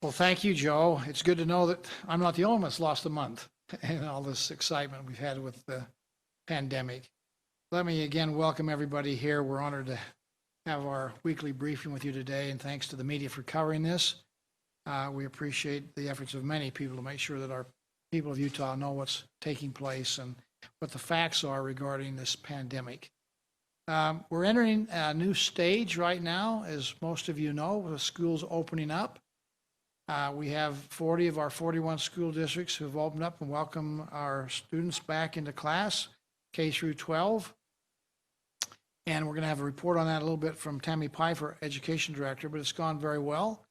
Well, thank you, Joe. It's good to know that I'm not the only one that's lost a month in all this excitement we've had with the pandemic. Let me again welcome everybody here. We're honored to have our weekly briefing with you today, and thanks to the media for covering this. We appreciate the efforts of many people to make sure that our people of Utah know what's taking place and what the facts are regarding this pandemic. We're entering a new stage right now, as most of you know, with the schools opening up. We have 40 of our 41 school districts who have opened up and welcome our students back into class, K through 12. And we're going to have a report on that a little bit from Tammy Pfeiffer, Education Director, but it's gone very well.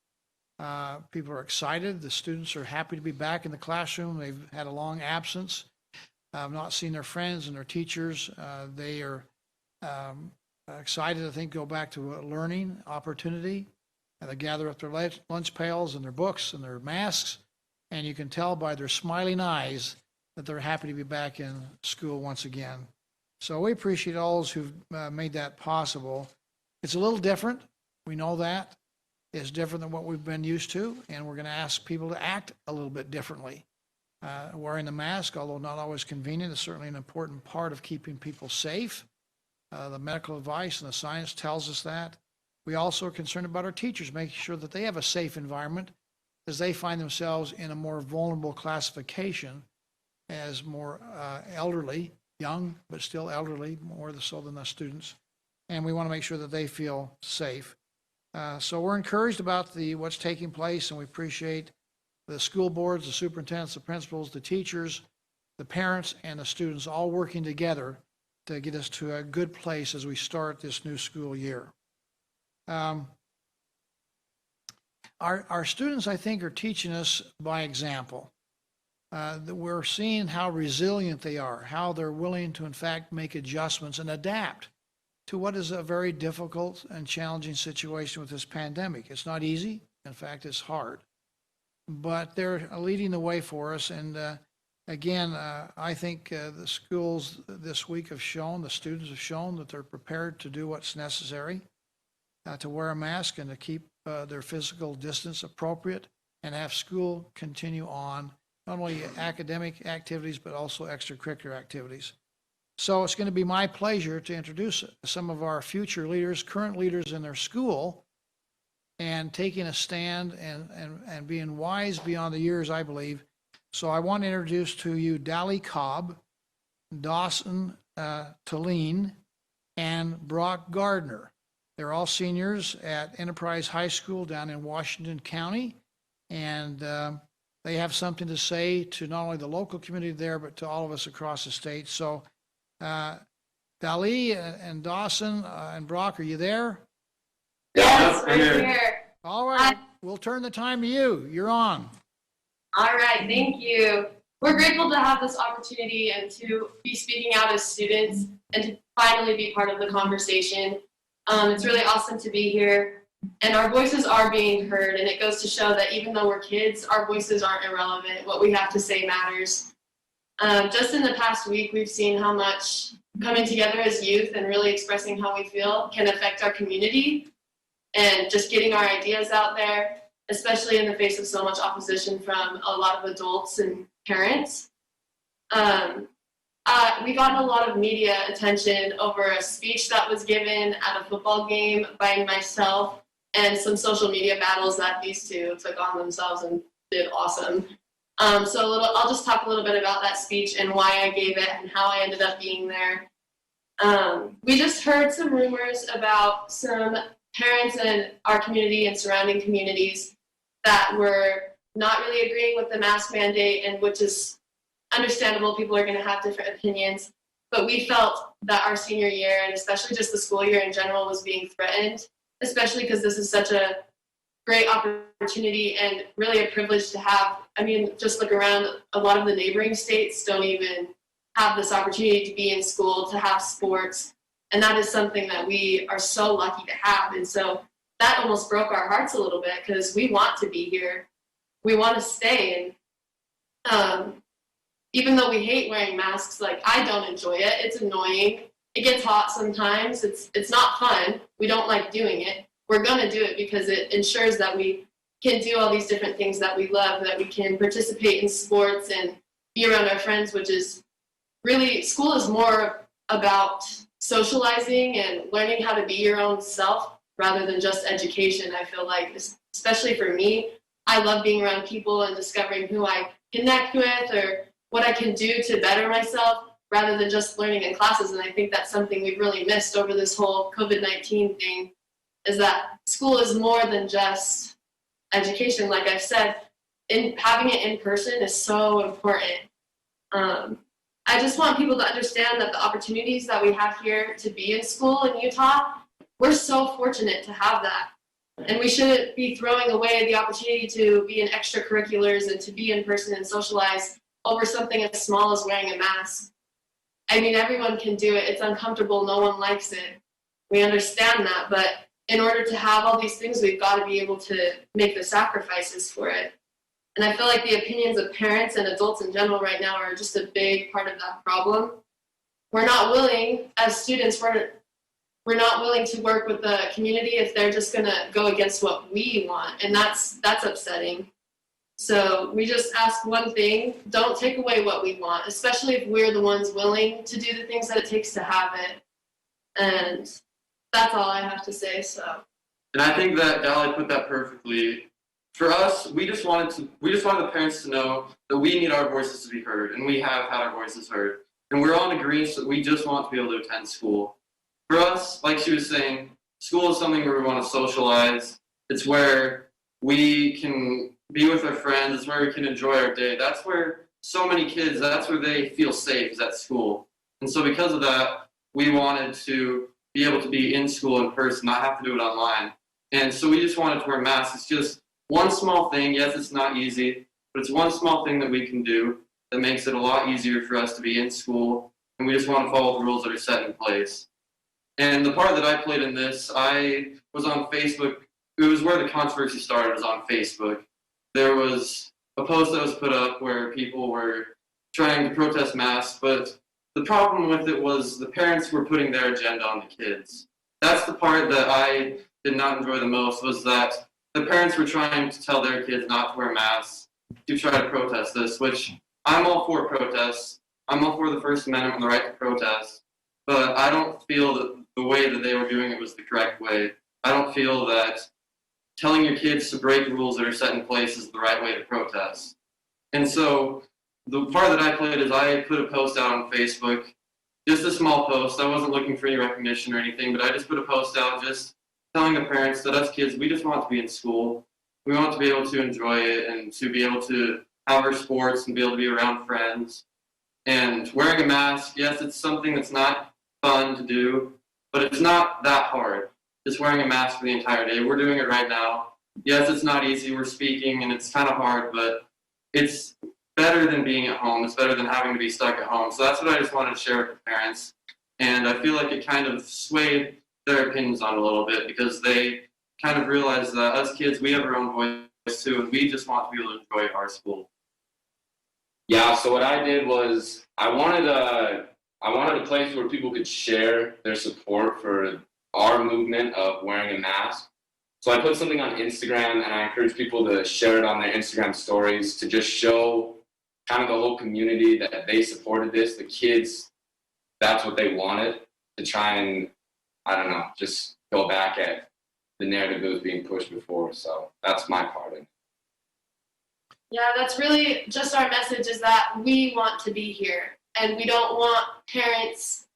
People are excited. The students are happy to be back in the classroom. They've had a long absence, not seen their friends and their teachers. They are excited, I think, go back to a learning opportunity. They gather up their lunch pails and their books and their masks, and you can tell by their smiling eyes that they're happy to be back in school once again. So we appreciate all those who've made that possible. It's a little different. We know that. It's different than what we've been used to, and we're going to ask people to act a little bit differently. Wearing the mask, although not always convenient, is certainly an important part of keeping people safe. The medical advice and the science tells us that. We also are concerned about our teachers, making sure that they have a safe environment as they find themselves in a more vulnerable classification as more elderly, young, but still elderly, more so than the students. And we want to make sure that they feel safe. So we're encouraged about what's taking place, and we appreciate the school boards, the superintendents, the principals, the teachers, the parents, and the students all working together to get us to a good place as we start this new school year. Our students, I think, are teaching us by example. That we're seeing how resilient they are, how they're willing to, in fact, make adjustments and adapt to what is a very difficult and challenging situation with this pandemic. It's not easy. In fact, it's hard. But they're leading the way for us. And again, I think the schools this week have shown, the students have shown that they're prepared to do what's necessary. To wear a mask and to keep their physical distance appropriate and have school continue on, not only academic activities, but also extracurricular activities. So it's going to be my pleasure to introduce some of our future leaders, current leaders in their school, and taking a stand and being wise beyond the years, I believe. So I want to introduce to you Dally Cobb, Dawson Talene, and Brock Gardner. They're all seniors at Enterprise High School down in Washington County, and they have something to say to not only the local community there, but to all of us across the state. So, Dali and Dawson and Brock, are you there? Yes, we're here. All right, we'll turn the time to you. You're on. All right, thank you. We're grateful to have this opportunity and to be speaking out as students and to finally be part of the conversation. It's really awesome to be here, and our voices are being heard, and it goes to show that even though we're kids, our voices aren't irrelevant. What we have to say matters. Just in the past week, we've seen how much coming together as youth and really expressing how we feel can affect our community, and just getting our ideas out there, especially in the face of so much opposition from a lot of adults and parents. We got a lot of media attention over a speech that was given at a football game by myself and some social media battles that these two took on themselves and did awesome. I'll just talk a little bit about that speech and why I gave it and how I ended up being there. We just heard some rumors about some parents in our community and surrounding communities that were not really agreeing with the mask mandate, and which is understandable. People are going to have different opinions, but we felt that our senior year, and especially just the school year in general, was being threatened, especially because this is such a great opportunity and really a privilege to have. I mean, just look around, a lot of the neighboring states don't even have this opportunity to be in school, to have sports, and that is something that we are so lucky to have. And so that almost broke our hearts a little bit, because we want to be here. We want to stay, and even though we hate wearing masks, like, I don't enjoy it. It's annoying. It gets hot sometimes. It's not fun. We don't like doing it. We're going to do it because it ensures that we can do all these different things that we love, that we can participate in sports and be around our friends, which is really, school is more about socializing and learning how to be your own self rather than just education. I feel like, especially for me, I love being around people and discovering who I connect with or what I can do to better myself rather than just learning in classes. And I think that's something we've really missed over this whole COVID-19 thing, is that school is more than just education. Like I've said, having it in person is so important. I just want people to understand that the opportunities that we have here to be in school in Utah, we're so fortunate to have that. And we shouldn't be throwing away the opportunity to be in extracurriculars and to be in person and socialize over something as small as wearing a mask. I mean, everyone can do it. It's uncomfortable. No one likes it. We understand that. But in order to have all these things, we've got to be able to make the sacrifices for it. And I feel like the opinions of parents and adults in general right now are just a big part of that problem. We're not willing, as students, we're not willing to work with the community if they're just going to go against what we want. And that's upsetting. So we just ask one thing: don't take away what we want, especially if we're the ones willing to do the things that it takes to have it. And that's all I have to say. So. And I think that Dali put that perfectly. For us, we just wanted the parents to know that we need our voices to be heard, and we have had our voices heard. And we're all in agreement that we just want to be able to attend school. For us, like she was saying, school is something where we want to socialize. It's where we can be with our friends. It's where we can enjoy our day. That's where so many kids, that's where they feel safe, is at school. And so because of that, we wanted to be able to be in school in person, not have to do it online. And so we just wanted to wear masks. It's just one small thing. Yes, it's not easy, but it's one small thing that we can do that makes it a lot easier for us to be in school. And we just want to follow the rules that are set in place. And the part that I played in this, I was on Facebook. It was where the controversy started, was on Facebook. There was a post that was put up where people were trying to protest masks, but the problem with it was the parents were putting their agenda on the kids. That's the part that I did not enjoy the most, was that the parents were trying to tell their kids not to wear masks, to try to protest this, which I'm all for protests. I'm all for the First Amendment and the right to protest, but I don't feel that the way that they were doing it was the correct way. I don't feel that telling your kids to break the rules that are set in place is the right way to protest. And so the part that I played is I put a post out on Facebook, just a small post. I wasn't looking for any recognition or anything, but I just put a post out just telling the parents that us kids, we just want to be in school. We want to be able to enjoy it and to be able to have our sports and be able to be around friends. And wearing a mask, yes, it's something that's not fun to do, but it's not that hard. Just wearing a mask for the entire day. We're doing it right now. Yes, it's not easy. We're speaking and it's kind of hard, but it's better than being at home. It's better than having to be stuck at home. So that's what I just wanted to share with the parents. And I feel like it kind of swayed their opinions on it a little bit, because they kind of realized that us kids, we have our own voice too, and we just want to be able to enjoy our school. Yeah, so what I did was I wanted a place where people could share their support for our movement of wearing a mask. So I put something on Instagram, and I encourage people to share it on their Instagram stories to just show kind of the whole community that they supported this, the kids, that's what they wanted, to try and, I don't know, just go back at the narrative that was being pushed before. So that's my part in it. Yeah, that's really just our message, is that we want to be here, and we don't want parents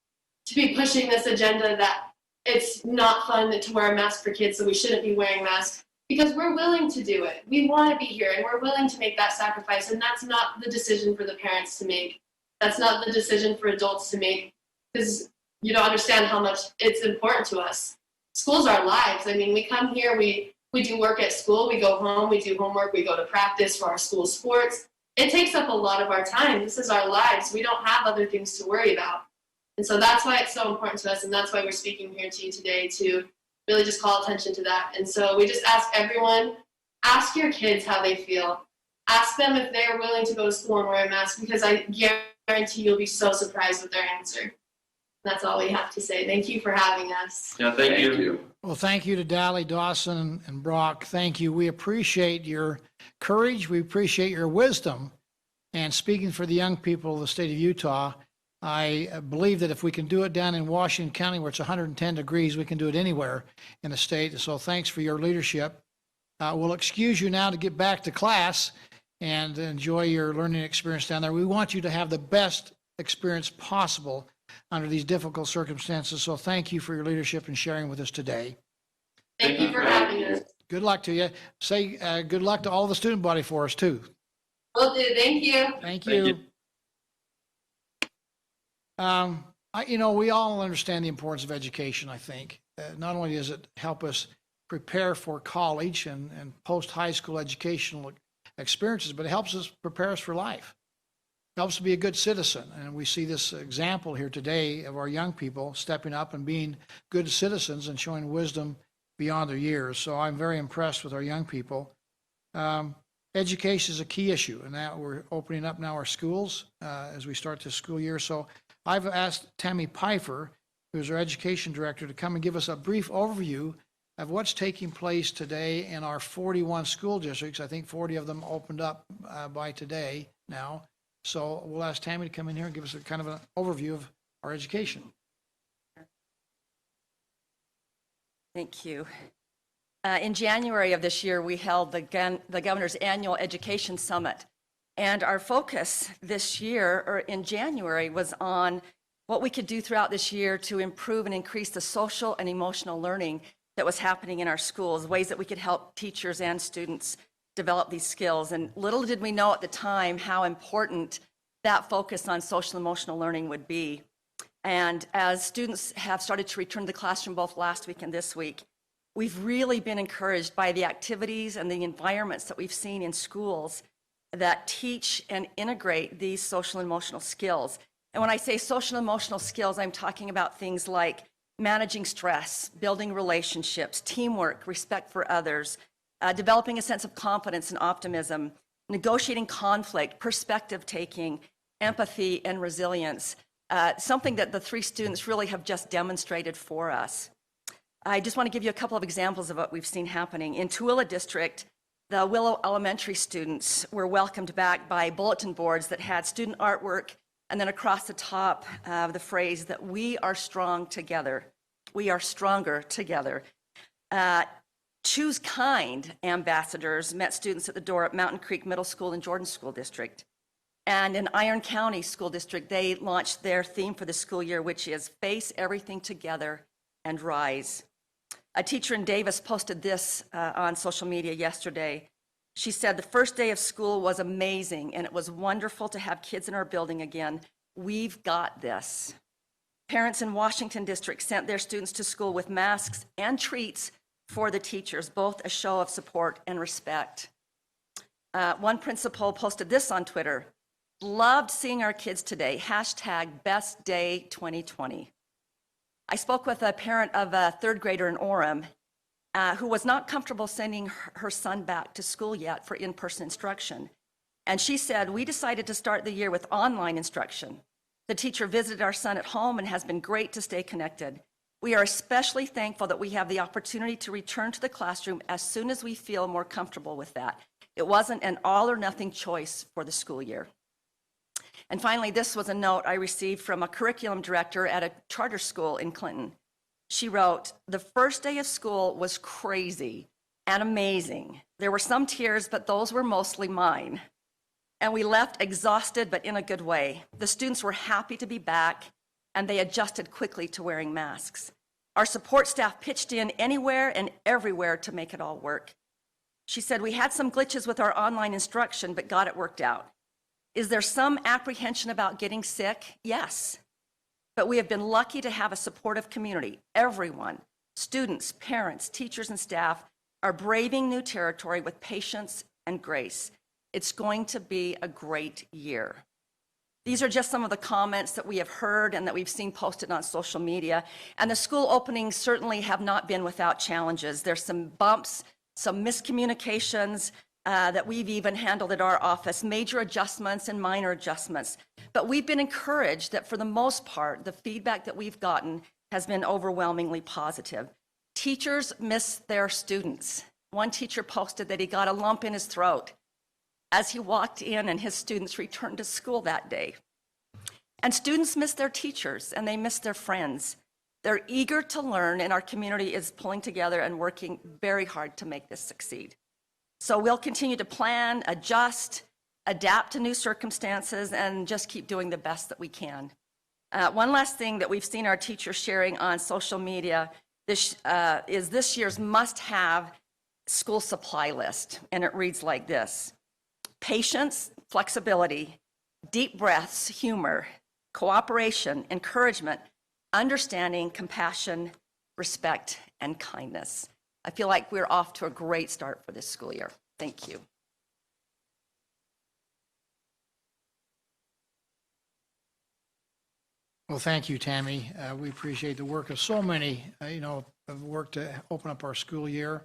to be pushing this agenda that it's not fun to wear a mask for kids, so we shouldn't be wearing masks, because we're willing to do it. We want to be here, and we're willing to make that sacrifice, and that's not the decision for the parents to make. That's not the decision for adults to make, because you don't understand how much it's important to us. School's our lives. I mean, we come here, we do work at school, we go home, we do homework, we go to practice for our school sports. It takes up a lot of our time. This is our lives. We don't have other things to worry about. And so that's why it's so important to us, and that's why we're speaking here to you today, to really just call attention to that. And so we just ask everyone, ask your kids how they feel. Ask them if they're willing to go to school and wear a mask, because I guarantee you'll be so surprised with their answer. That's all we have to say. Thank you for having us. Yeah, thank you. Well, thank you to Dally, Dawson, and Brock. Thank you. We appreciate your courage. We appreciate your wisdom. And speaking for the young people of the state of Utah, I believe that if we can do it down in Washington County where it's 110 degrees, we can do it anywhere in the state. So thanks for your leadership. We'll excuse you now to get back to class and enjoy your learning experience down there. We want you to have the best experience possible under these difficult circumstances. So thank you for your leadership and sharing with us today. Thank you for having us. Good luck to you. Say good luck to all the student body for us too. Will do. Thank you. Thank Thank you. We all understand the importance of education, I think. Not only does it help us prepare for college and post-high school educational experiences, but it helps us prepare us for life. It helps us be a good citizen. And we see this example here today of our young people stepping up and being good citizens and showing wisdom beyond their years. So I'm very impressed with our young people. Education is a key issue, and now we're opening up now our schools as we start this school year. So I've asked Tammy Pfeiffer, who's our education director, to come and give us a brief overview of what's taking place today in our 41 school districts. I think 40 of them opened up by today now. So we'll ask Tammy to come in here and give us a kind of an overview of our education. Thank you. In January of this year, we held the governor's annual education summit. And our focus this year, or in January, was on what we could do throughout this year to improve and increase the social and emotional learning that was happening in our schools, ways that we could help teachers and students develop these skills. And little did we know at the time how important that focus on social and emotional learning would be. And as students have started to return to the classroom both last week and this week, we've really been encouraged by the activities and the environments that we've seen in schools that teach and integrate these social and emotional skills. And when I say social and emotional skills, I'm talking about things like managing stress, building relationships, teamwork, respect for others, developing a sense of confidence and optimism, negotiating conflict, perspective taking, empathy, and resilience, something that the three students really have just demonstrated for us. I just want to give you a couple of examples of what we've seen happening. In Tooele District, the Willow Elementary students were welcomed back by bulletin boards that had student artwork, and then across the top, the phrase that we are strong together. We are stronger together. Choose Kind ambassadors met students at the door at Mountain Creek Middle School and Jordan School District. And in Iron County School District, they launched their theme for the school year, which is Face Everything Together and Rise. A teacher in Davis posted this on social media yesterday. She said, the first day of school was amazing, and it was wonderful to have kids in our building again. We've got this. Parents in Washington District sent their students to school with masks and treats for the teachers, both a show of support and respect. One principal posted this on Twitter, loved seeing our kids today, #BestDay2020. I spoke with a parent of a third grader in Orem who was not comfortable sending her son back to school yet for in-person instruction. And she said, we decided to start the year with online instruction. The teacher visited our son at home and has been great to stay connected. We are especially thankful that we have the opportunity to return to the classroom as soon as we feel more comfortable with that. It wasn't an all or nothing choice for the school year. And finally, this was a note I received from a curriculum director at a charter school in Clinton. She wrote, the first day of school was crazy and amazing. There were some tears, but those were mostly mine. And we left exhausted, but in a good way. The students were happy to be back, and they adjusted quickly to wearing masks. Our support staff pitched in anywhere and everywhere to make it all work. She said, we had some glitches with our online instruction, but got it worked out. Is there some apprehension about getting sick? Yes. But we have been lucky to have a supportive community. Everyone, students, parents, teachers, and staff are braving new territory with patience and grace. It's going to be a great year. These are just some of the comments that we have heard and that we've seen posted on social media. And the school openings certainly have not been without challenges. There's some bumps, some miscommunications, that we've even handled at our office, major adjustments and minor adjustments. But we've been encouraged that for the most part, the feedback that we've gotten has been overwhelmingly positive. Teachers miss their students. One teacher posted that he got a lump in his throat as he walked in and his students returned to school that day. And students miss their teachers and they miss their friends. They're eager to learn, and our community is pulling together and working very hard to make this succeed. So we'll continue to plan, adjust, adapt to new circumstances, and just keep doing the best that we can. One last thing that we've seen our teachers sharing on social media is this year's must-have school supply list, and it reads like this: patience, flexibility, deep breaths, humor, cooperation, encouragement, understanding, compassion, respect, and kindness. I feel like we're off to a great start for this school year. Thank you. Well, thank you, Tammy. We appreciate the work of so many, have worked to open up our school year.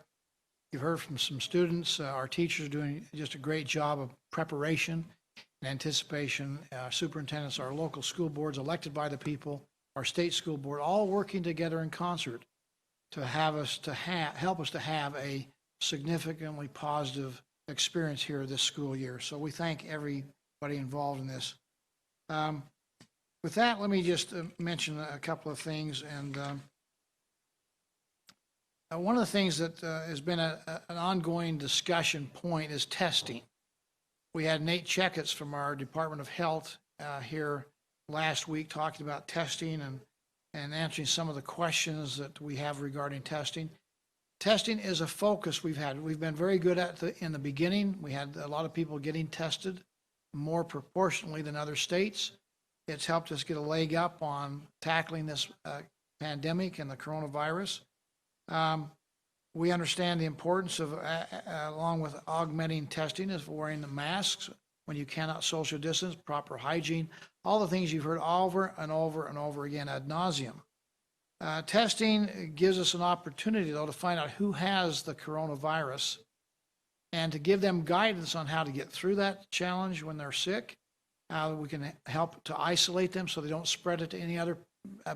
You've heard from some students. Our teachers are doing just a great job of preparation and anticipation. Superintendents, our local school boards elected by the people, our state school board, all working together in concert to help us to have a significantly positive experience here this school year. So we thank everybody involved in this. With that, let me just mention a couple of things. And one of the things that has been an ongoing discussion point is testing. We had Nate Checketts from our Department of Health here last week talking about testing and answering some of the questions that we have regarding testing. Testing is a focus we've had. We've been very good at in the beginning. We had a lot of people getting tested more proportionally than other states. It's helped us get a leg up on tackling this pandemic and the coronavirus. We understand the importance of, along with augmenting testing, is wearing the masks when you cannot social distance, proper hygiene, all the things you've heard over and over and over again ad nauseum. Testing gives us an opportunity, though, to find out who has the coronavirus and to give them guidance on how to get through that challenge when they're sick. We can help to isolate them so they don't spread it to any other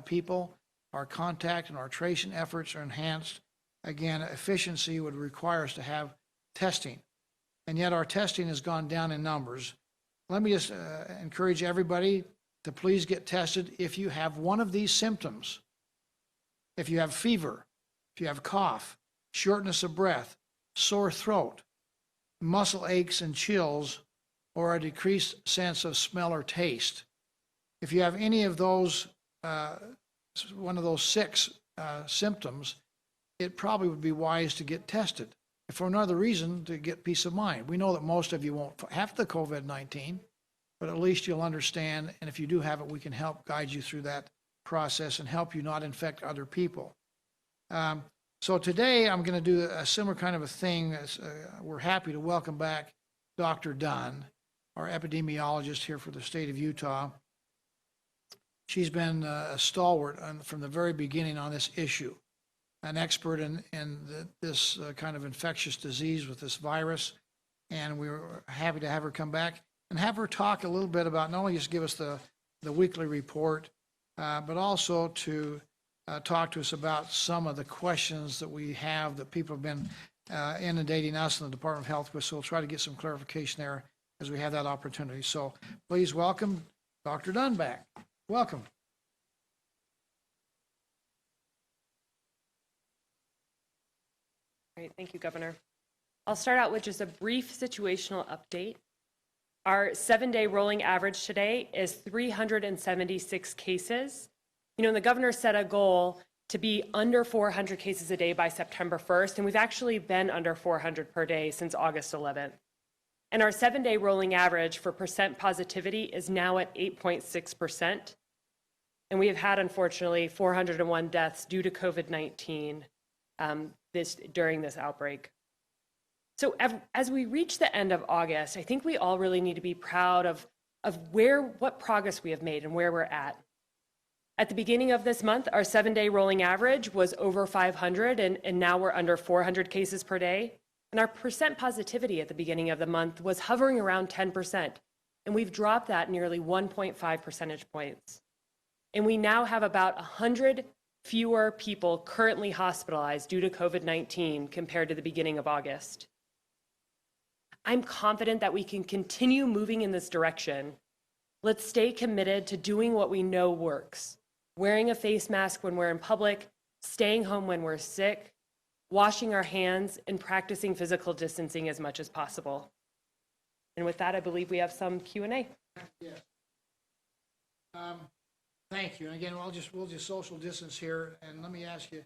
people. Our contact and our tracing efforts are enhanced. Again, efficiency would require us to have testing. And yet our testing has gone down in numbers. Let me just encourage everybody to please get tested if you have one of these symptoms. If you have fever, if you have cough, shortness of breath, sore throat, muscle aches and chills, or a decreased sense of smell or taste. If you have any of those, one of those 6 symptoms, it probably would be wise to get tested. If for another reason, to get peace of mind. We know that most of you won't have the COVID-19, but at least you'll understand, and if you do have it, we can help guide you through that process and help you not infect other people. So today I'm going to do a similar kind of a thing. We're happy to welcome back Dr. Dunn, our epidemiologist here for the state of Utah. She's been a stalwart from the very beginning on this issue, an expert in this kind of infectious disease with this virus. And we were happy to have her come back and have her talk a little bit about not only just give us the weekly report, but also to talk to us about some of the questions that we have that people have been inundating us in the Department of Health with. So we'll try to get some clarification there as we have that opportunity. So please welcome Dr. Dunn back. Welcome. Great, thank you, Governor. I'll start out with just a brief situational update. Our 7-day rolling average today is 376 cases. You know, the governor set a goal to be under 400 cases a day by September 1st, and we've actually been under 400 per day since August 11th. And our 7-day rolling average for percent positivity is now at 8.6%. And we have had, unfortunately, 401 deaths due to COVID-19 during this outbreak. So as we reach the end of August, I think we all really need to be proud of what progress we have made and where we're at. At the beginning of this month, our 7-day rolling average was over 500, and now we're under 400 cases per day. And our percent positivity at the beginning of the month was hovering around 10%. And we've dropped that nearly 1.5 percentage points. And we now have about 100 fewer people currently hospitalized due to COVID-19 compared to the beginning of August. I'm confident that we can continue moving in this direction. Let's stay committed to doing what we know works. Wearing a face mask when we're in public, staying home when we're sick, washing our hands, and practicing physical distancing as much as possible. And with that, I believe we have some Q&A. Yes. Thank you. And again, we'll just social distance here. And let me ask you,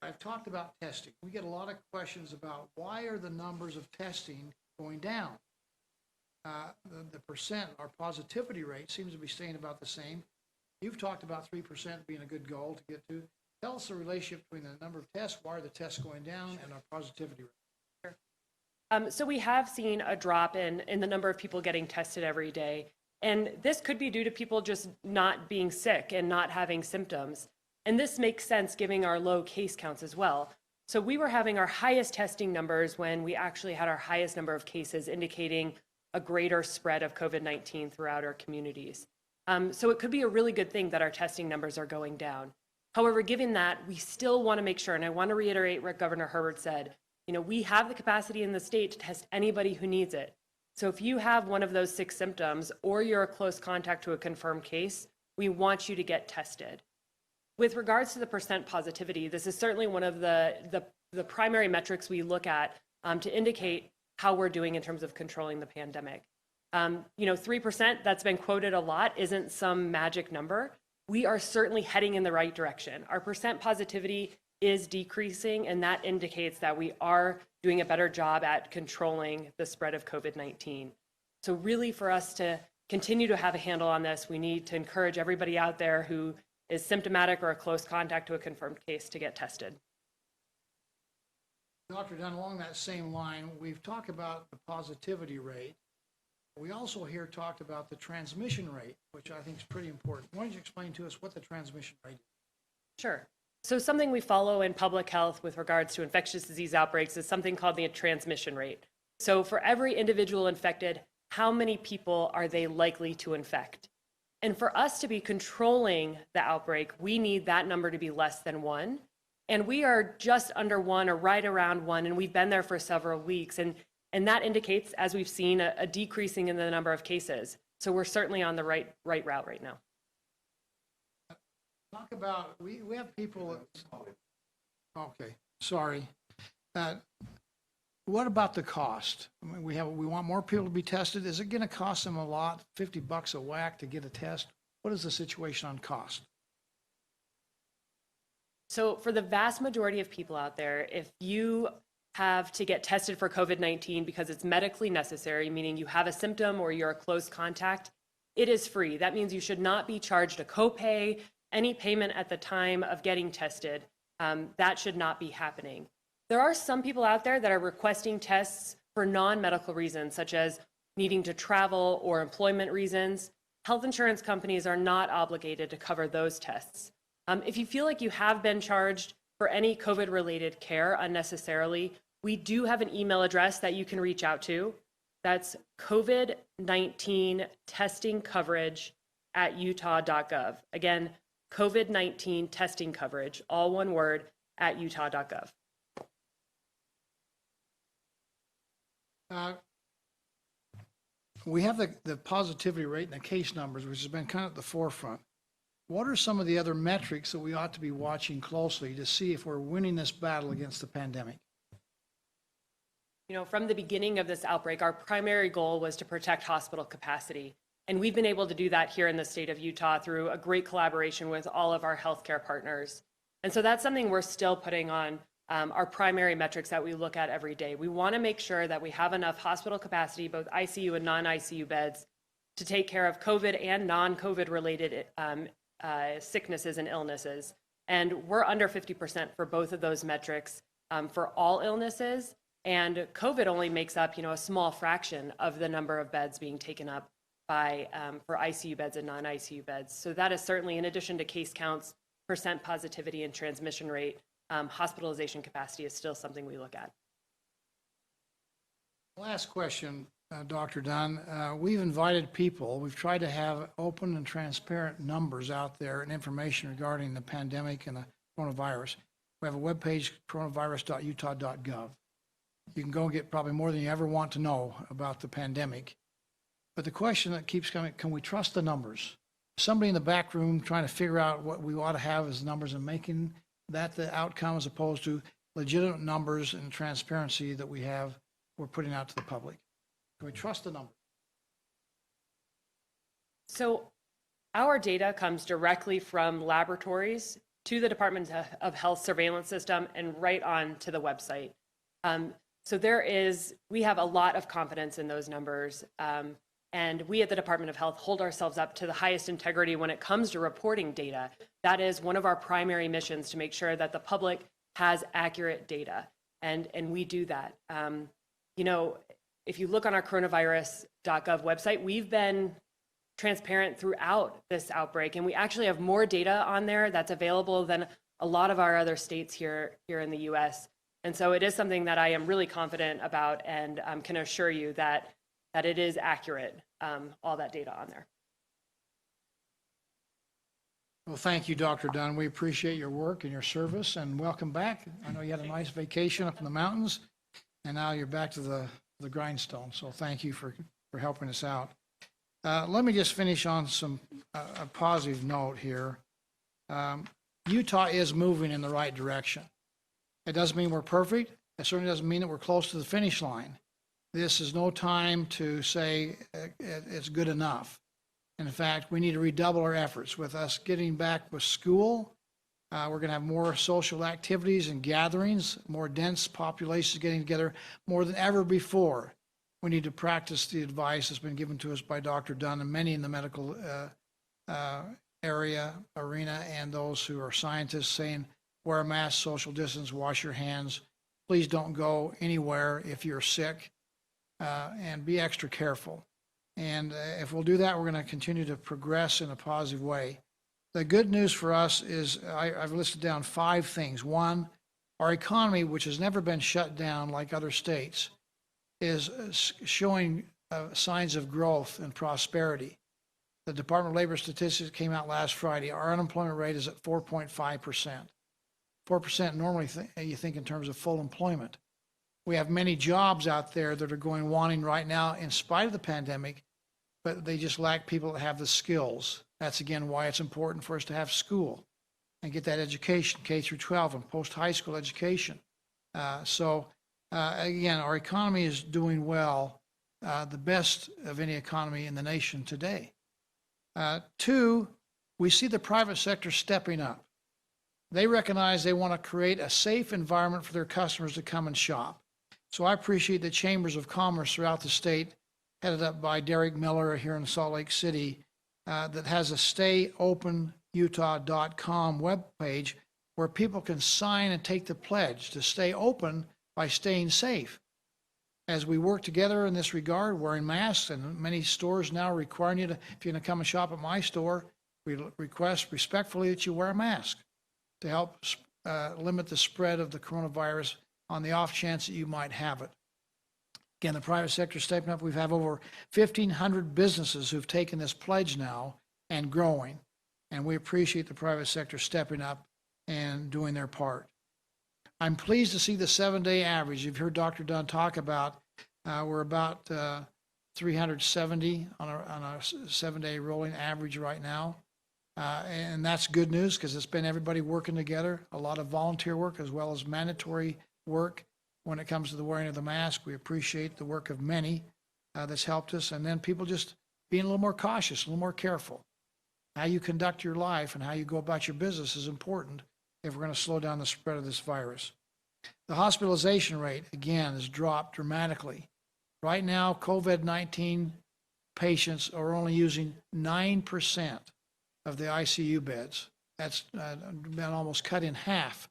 I've talked about testing. We get a lot of questions about why are the numbers of testing going down? The percent, our positivity rate seems to be staying about the same. You've talked about 3% being a good goal to get to. Tell us the relationship between the number of tests, why are the tests going down, and our positivity rate. So we have seen a drop in the number of people getting tested every day. And this could be due to people just not being sick and not having symptoms. And this makes sense given our low case counts as well. So we were having our highest testing numbers when we actually had our highest number of cases, indicating a greater spread of COVID-19 throughout our communities. So it could be a really good thing that our testing numbers are going down. However, given that, we still want to make sure, and I want to reiterate what Governor Herbert said, we have the capacity in the state to test anybody who needs it. So if you have one of those 6 symptoms or you're a close contact to a confirmed case, we want you to get tested. With regards to the percent positivity, this is certainly one of the primary metrics we look at to indicate how we're doing in terms of controlling the pandemic. 3%, that's been quoted a lot, isn't some magic number. We are certainly heading in the right direction. Our percent positivity is decreasing, and that indicates that we are doing a better job at controlling the spread of COVID-19. So really, for us to continue to have a handle on this, we need to encourage everybody out there who is symptomatic or a close contact to a confirmed case to get tested. Dr. Dunn, along that same line, we've talked about the positivity rate. We also here talked about the transmission rate, which I think is pretty important. Why don't you explain to us what the transmission rate is? Sure. So something we follow in public health with regards to infectious disease outbreaks is something called the transmission rate. So for every individual infected, how many people are they likely to infect? And for us to be controlling the outbreak, we need that number to be less than 1. And we are just under 1 or right around 1, and we've been there for several weeks. And that indicates, as we've seen, a decreasing in the number of cases. So we're certainly on the right route right now. Talk about, we have people, okay, sorry. What about the cost? I mean, we want more people to be tested. Is it going to cost them a lot, $50 a whack to get a test? What is the situation on cost? So for the vast majority of people out there, if you have to get tested for COVID-19 because it's medically necessary, meaning you have a symptom or you're a close contact, it is free. That means you should not be charged a copay, any payment at the time of getting tested. That should not be happening. There are some people out there that are requesting tests for non-medical reasons, such as needing to travel or employment reasons. Health insurance companies are not obligated to cover those tests. If you feel like you have been charged for any COVID-related care unnecessarily, we do have an email address that you can reach out to. That's COVID-19 testing coverage at utah.gov. Again, COVID-19 testing coverage, all one word, at utah.gov. We have the positivity rate and the case numbers, which has been kind of at the forefront. What are some of the other metrics that we ought to be watching closely to see if we're winning this battle against the pandemic? From the beginning of this outbreak, our primary goal was to protect hospital capacity. And we've been able to do that here in the state of Utah through a great collaboration with all of our healthcare partners. And so that's something we're still putting on our primary metrics that we look at every day. We want to make sure that we have enough hospital capacity, both ICU and non-ICU beds, to take care of COVID and non-COVID related sicknesses and illnesses. And we're under 50% for both of those metrics for all illnesses. And COVID only makes up, a small fraction of the number of beds being taken up by for ICU beds and non-ICU beds. So that is certainly, in addition to case counts, percent positivity and transmission rate, hospitalization capacity is still something we look at. Last question, Dr. Dunn. We've invited people, we've tried to have open and transparent numbers out there and information regarding the pandemic and the coronavirus. We have a webpage, coronavirus.utah.gov. You can go and get probably more than you ever want to know about the pandemic. But the question that keeps coming, can we trust the numbers? Somebody in the back room trying to figure out what we ought to have as numbers and making that the outcome as opposed to legitimate numbers and transparency that we're putting out to the public. Can we trust the numbers? So our data comes directly from laboratories to the Department of Health surveillance system and right on to the website. So we have a lot of confidence in those numbers. And we at the Department of Health hold ourselves up to the highest integrity when it comes to reporting data. That is one of our primary missions, to make sure that the public has accurate data. And we do that. If you look on our coronavirus.gov website, we've been transparent throughout this outbreak, and we actually have more data on there that's available than a lot of our other states here in the US. And so it is something that I am really confident about, and can assure you that it is accurate, all that data on there. Well, thank you, Dr. Dunn. We appreciate your work and your service, and welcome back. I know you had a nice vacation up in the mountains, and now you're back to the grindstone. So thank you for helping us out. Let me just finish on a positive note here. Utah is moving in the right direction. It doesn't mean we're perfect. It certainly doesn't mean that we're close to the finish line. This is no time to say it's good enough. And in fact, we need to redouble our efforts. With us getting back with school, we're going to have more social activities and gatherings, more dense populations getting together more than ever before. We need to practice the advice that's been given to us by Dr. Dunn and many in the medical arena, and those who are scientists, saying wear a mask, social distance, wash your hands. Please don't go anywhere if you're sick, and be extra careful. And if we'll do that, we're going to continue to progress in a positive way. The good news for us is I've listed down 5 things. One, our economy, which has never been shut down like other states, is showing signs of growth and prosperity. The Department of Labor statistics came out last Friday. Our unemployment rate is at 4.5%. 4% normally you think in terms of full employment. We have many jobs out there that are wanting right now in spite of the pandemic, but they just lack people that have the skills. That's again why it's important for us to have school and get that education, K through 12 and post-high school education. Again, our economy is doing well, the best of any economy in the nation today. 2, we see the private sector stepping up. They recognize they want to create a safe environment for their customers to come and shop. So I appreciate the chambers of commerce throughout the state, headed up by Derek Miller here in Salt Lake City, that has a stayopenutah.com webpage where people can sign and take the pledge to stay open by staying safe. As we work together in this regard, wearing masks, and many stores now requiring you to, if you're going to come and shop at my store, we request respectfully that you wear a mask to help limit the spread of the coronavirus on the off chance that you might have it. Again, the private sector stepping up. We have over 1,500 businesses who've taken this pledge now and growing. And we appreciate the private sector stepping up and doing their part. I'm pleased to see the 7-day average. You've heard Dr. Dunn talk about, we're about 370 on a 7-day rolling average right now. And that's good news because it's been everybody working together, a lot of volunteer work as well as mandatory work when it comes to the wearing of the mask. We appreciate the work of many that's helped us. And then people just being a little more cautious, a little more careful. How you conduct your life and how you go about your business is important if we're going to slow down the spread of this virus. The hospitalization rate, again, has dropped dramatically. Right now, COVID-19 patients are only using 9% of the ICU beds. That's been almost cut in half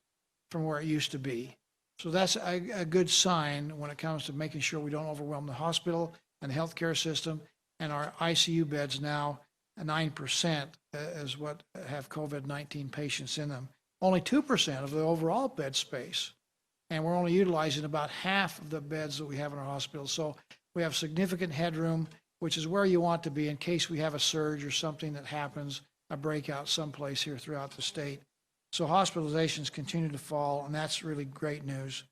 from where it used to be. So that's a good sign when it comes to making sure we don't overwhelm the hospital and the healthcare system. And our ICU beds now, 9% is what have COVID-19 patients in them. Only 2% of the overall bed space. and we're only utilizing about half of the beds that we have in our hospital. So we have significant headroom, which is where you want to be in case we have a surge or something that happens, a breakout someplace here throughout the state. So hospitalizations continue to fall, and that's really great news.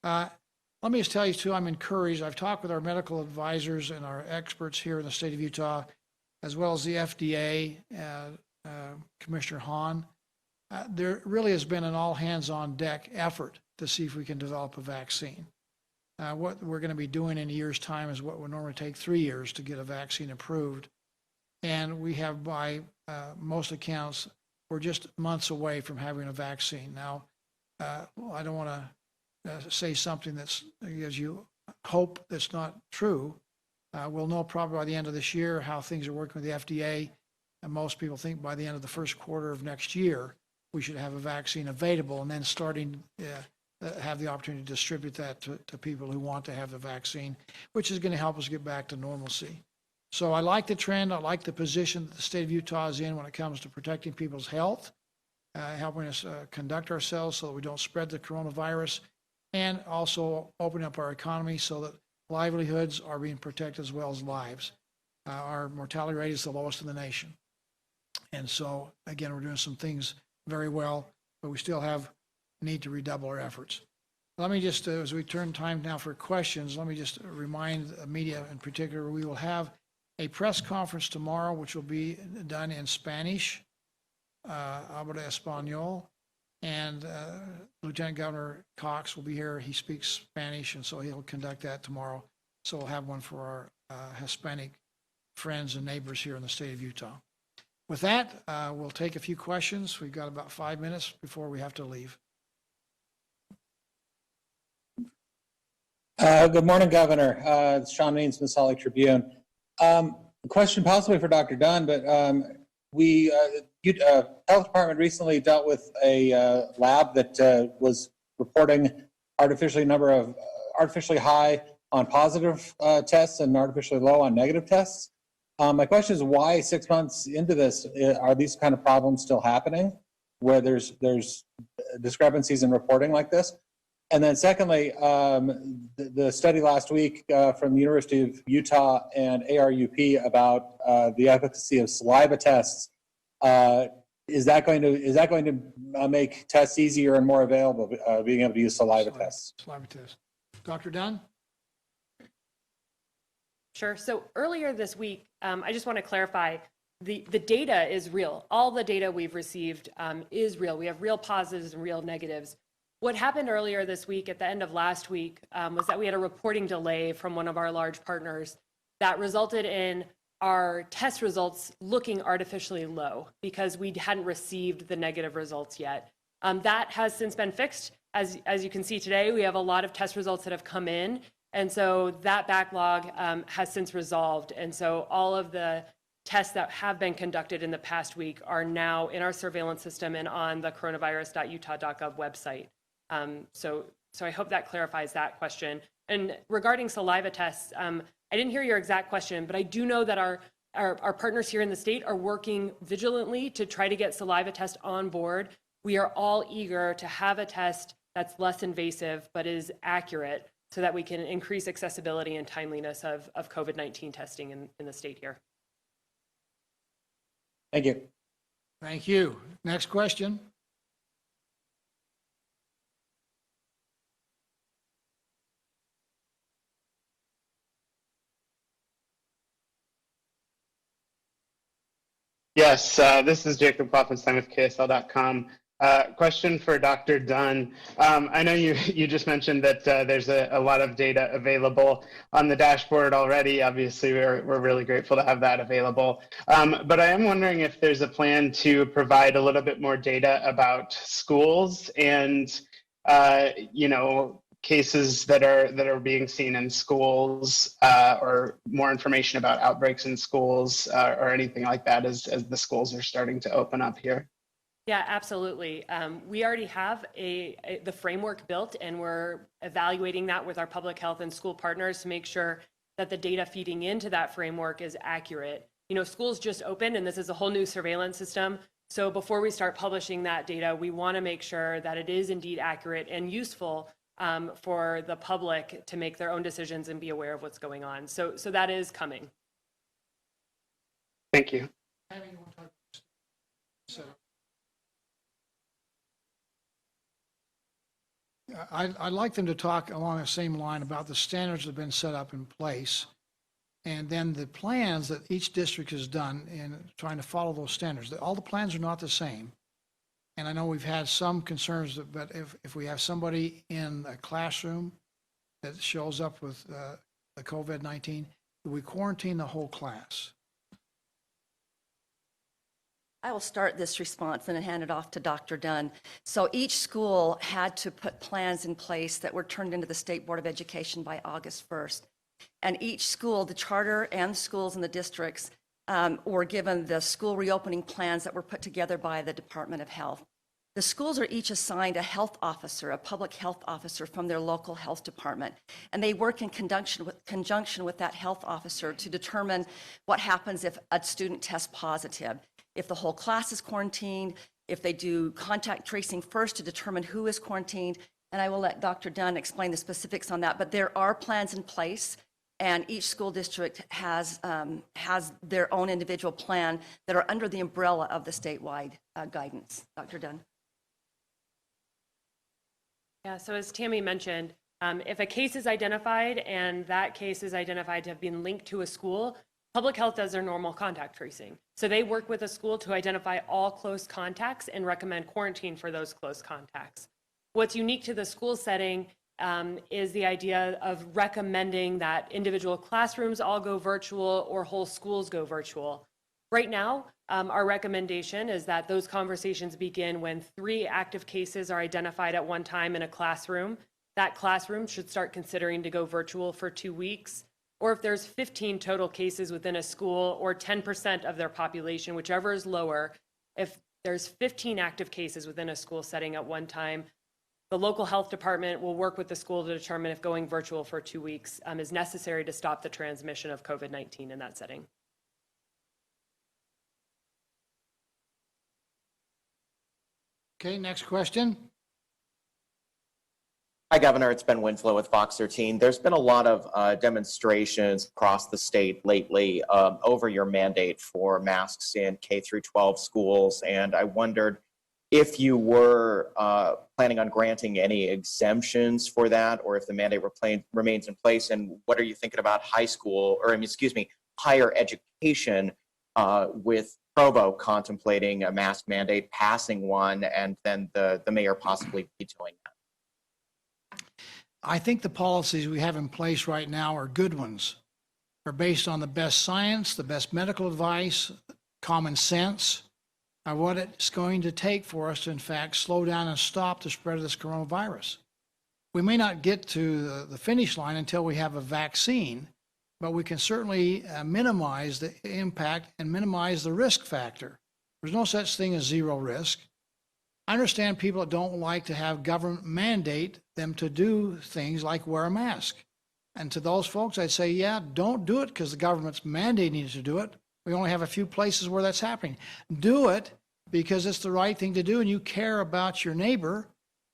Let me just tell you too, I'm encouraged. I've talked with our medical advisors and our experts here in the state of Utah, as well as the FDA, Commissioner Hahn. There really has been an all hands on deck effort to see if we can develop a vaccine. What we're going to be doing in a year's time is what would normally take 3 years to get a vaccine approved. And we have, by most accounts, we're just months away from having a vaccine. Now, I don't want to say something that gives you hope that's not true. We'll know probably by the end of this year how things are working with the FDA. And most people think by the end of the first quarter of next year, we should have a vaccine available, and then starting have the opportunity to distribute that to people who want to have the vaccine, which is going to help us get back to normalcy. So I like the trend. I like the position that the state of Utah is in when it comes to protecting people's health, helping us conduct ourselves so that we don't spread the coronavirus, and also opening up our economy so that livelihoods are being protected as well as lives. Our mortality rate is the lowest in the nation. And so, again, we're doing some things very well, but we still have need to redouble our efforts. Let me just, as we turn time now for questions, let me just remind the media in particular, we will have a press conference tomorrow, which will be done in Spanish, habla español, and Lieutenant Governor Cox will be here. He speaks Spanish, and so he'll conduct that tomorrow. So we'll have one for our Hispanic friends and neighbors here in the state of Utah. With that, we'll take a few questions. We've got about 5 minutes before we have to leave. Good morning, Governor. It's Sean Means from the Salt Lake Tribune. A question possibly for Dr. Dunn, but Health Department recently dealt with a lab that was reporting artificially high on positive tests and artificially low on negative tests. My question is, why 6 months into this are these kind of problems still happening, where there's discrepancies in reporting like this? And then secondly, the study last week from the University of Utah and ARUP about the efficacy of saliva tests, is that going to make tests easier and more available, being able to use saliva tests? Saliva test. Dr. Dunn? Sure. So earlier this week, I just want to clarify, the data is real. All the data we've received is real. We have real positives and real negatives. What happened earlier this week, at the end of last week, was that we had a reporting delay from one of our large partners that resulted in our test results looking artificially low because we hadn't received the negative results yet. That has since been fixed. As you can see today, we have a lot of test results that have come in, and so that backlog has since resolved. And so all of the tests that have been conducted in the past week are now in our surveillance system and on the coronavirus.utah.gov website. So I hope that clarifies that question. And regarding saliva tests, I didn't hear your exact question, but I do know that our partners here in the state are working vigilantly to try to get saliva tests on board. We are all eager to have a test that's less invasive but is accurate so that we can increase accessibility and timeliness of COVID-19 testing in the state here. Thank you. Thank you. Next question. Yes, this is Jacob Klopfenstein with KSL.com. Question for Dr. Dunn. I know you just mentioned that there's a lot of data available on the dashboard already. Obviously, we're really grateful to have that available. But I am wondering if there's a plan to provide a little bit more data about schools and, cases that are being seen in schools, or more information about outbreaks in schools, or anything like that as the schools are starting to open up here. Yeah, absolutely. We already have the framework built, and we're evaluating that with our public health and school partners to make sure that the data feeding into that framework is accurate. Schools just opened, and this is a whole new surveillance system. So before we start publishing that data, we want to make sure that it is indeed accurate and useful for the public to make their own decisions and be aware of what's going on. So that is coming. Thank you. I'd like them to talk along the same line about the standards that have been set up in place, and then the plans that each district has done in trying to follow those standards. All the plans are not the same. And I know we've had some concerns, but if we have somebody in a classroom that shows up with the COVID-19, we quarantine the whole class. I will start this response and then hand it off to Dr. Dunn. So each school had to put plans in place that were turned into the State Board of Education by August 1st. And each school, the charter and schools in the districts, were given the school reopening plans that were put together by the Department of Health. The schools are each assigned a health officer, a public health officer from their local health department. And they work in conjunction with that health officer to determine what happens if a student tests positive. If the whole class is quarantined, if they do contact tracing first to determine who is quarantined, and I will let Dr. Dunn explain the specifics on that, but there are plans in place, and each school district has their own individual plan that are under the umbrella of the statewide guidance. Dr. Dunn. Yeah, so as Tammy mentioned, if a case is identified and that case is identified to have been linked to a school, public health does their normal contact tracing. So they work with a school to identify all close contacts and recommend quarantine for those close contacts. What's unique to the school setting is the idea of recommending that individual classrooms all go virtual or whole schools go virtual. Right now, our recommendation is that those conversations begin when 3 active cases are identified at one time in a classroom. That classroom should start considering to go virtual for 2 weeks. Or if there's 15 total cases within a school or 10% of their population, whichever is lower, if there's 15 active cases within a school setting at one time, the local health department will work with the school to determine if going virtual for 2 weeks is necessary to stop the transmission of COVID-19 in that setting. Okay, next question. Hi, Governor. It's Ben Winslow with Fox 13. There's been a lot of demonstrations across the state lately over your mandate for masks in K through 12 schools, and I wondered if you were planning on granting any exemptions for that, or if the mandate remains in place, and what are you thinking about higher education with Provo contemplating a mask mandate, passing one, and then the mayor possibly vetoing that? I think the policies we have in place right now are good ones. They're based on the best science, the best medical advice, common sense, and what it's going to take for us to, in fact, slow down and stop the spread of this coronavirus. We may not get to the finish line until we have a vaccine, but we can certainly minimize the impact and minimize the risk factor. There's no such thing as zero risk. I understand people that don't like to have government mandate them to do things like wear a mask. And to those folks, I'd say, yeah, don't do it because the government's mandating you to do it. We only have a few places where that's happening. Do it because it's the right thing to do and you care about your neighbor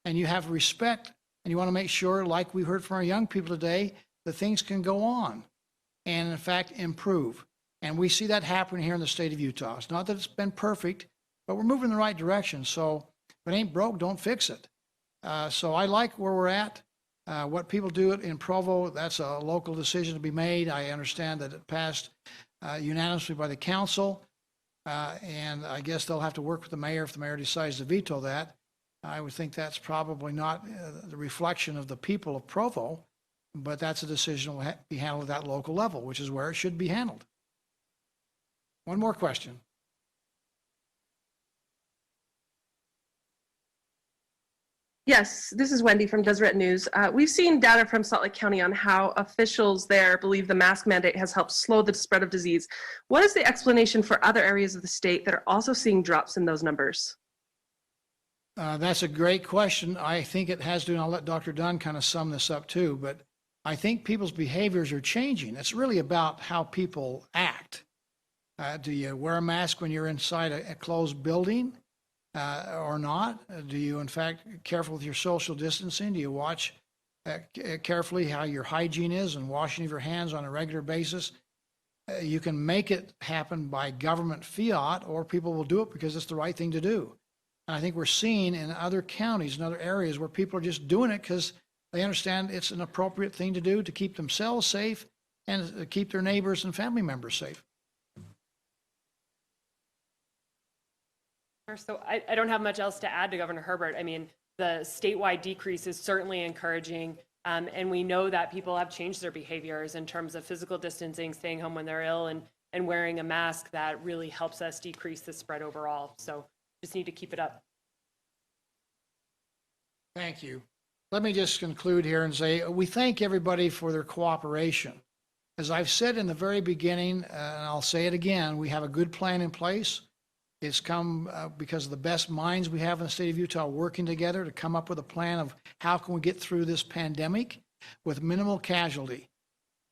and you have respect and you want to make sure, like we heard from our young people today, that things can go on and, in fact, improve. And we see that happening here in the state of Utah. It's not that it's been perfect, but we're moving in the right direction. So if it ain't broke, don't fix it. So I like where we're at. What people do in Provo, that's a local decision to be made. I understand that it passed unanimously by the council. And I guess they'll have to work with the mayor if the mayor decides to veto that. I would think that's probably not the reflection of the people of Provo, but that's a decision that will be handled at that local level, which is where it should be handled. One more question. Yes, this is Wendy from Deseret News. We've seen data from Salt Lake County on how officials there believe the mask mandate has helped slow the spread of disease. What is the explanation for other areas of the state that are also seeing drops in those numbers? That's a great question. I think it has to, and I'll let Dr. Dunn kind of sum this up too, but I think people's behaviors are changing. It's really about how people act. Do you wear a mask when you're inside a closed building or not? Do you, in fact, careful with your social distancing? Do you watch carefully how your hygiene is and washing of your hands on a regular basis? You can make it happen by government fiat, or people will do it because it's the right thing to do. And I think we're seeing in other counties and other areas where people are just doing it because they understand it's an appropriate thing to do to keep themselves safe and keep their neighbors and family members safe. So I don't have much else to add to Governor Herbert. I mean, the statewide decrease is certainly encouraging. And we know that people have changed their behaviors in terms of physical distancing, staying home when they're ill, and wearing a mask. That really helps us decrease the spread overall. So just need to keep it up. Thank you. Let me just conclude here and say we thank everybody for their cooperation. As I've said in the very beginning, and I'll say it again, we have a good plan in place. It's come because of the best minds we have in the state of Utah working together to come up with a plan of how can we get through this pandemic with minimal casualty.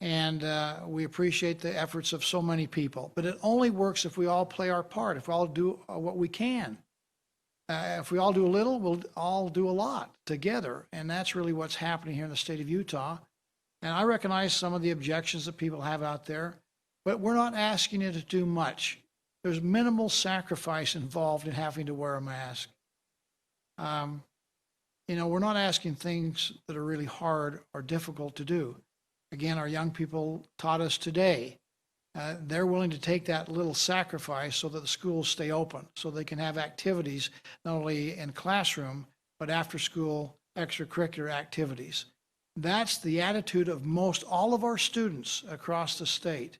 And we appreciate the efforts of so many people. But it only works if we all play our part, if we all do what we can. If we all do a little, we'll all do a lot together. And that's really what's happening here in the state of Utah. And I recognize some of the objections that people have out there, but we're not asking you to do much. There's minimal sacrifice involved in having to wear a mask. We're not asking things that are really hard or difficult to do. Again, our young people taught us today, they're willing to take that little sacrifice so that the schools stay open, so they can have activities, not only in classroom, but after school extracurricular activities. That's the attitude of most all of our students across the state.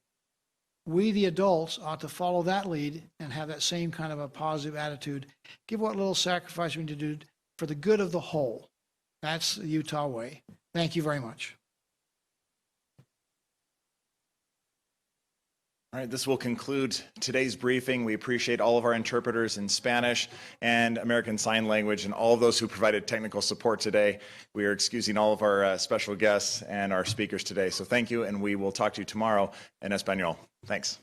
We, the adults, ought to follow that lead and have that same kind of a positive attitude. Give what little sacrifice we need to do for the good of the whole. That's the Utah way. Thank you very much. All right, this will conclude today's briefing. We appreciate all of our interpreters in Spanish and American Sign Language and all of those who provided technical support today. We are excusing all of our special guests and our speakers today. So thank you, and we will talk to you tomorrow in Espanol. Thanks.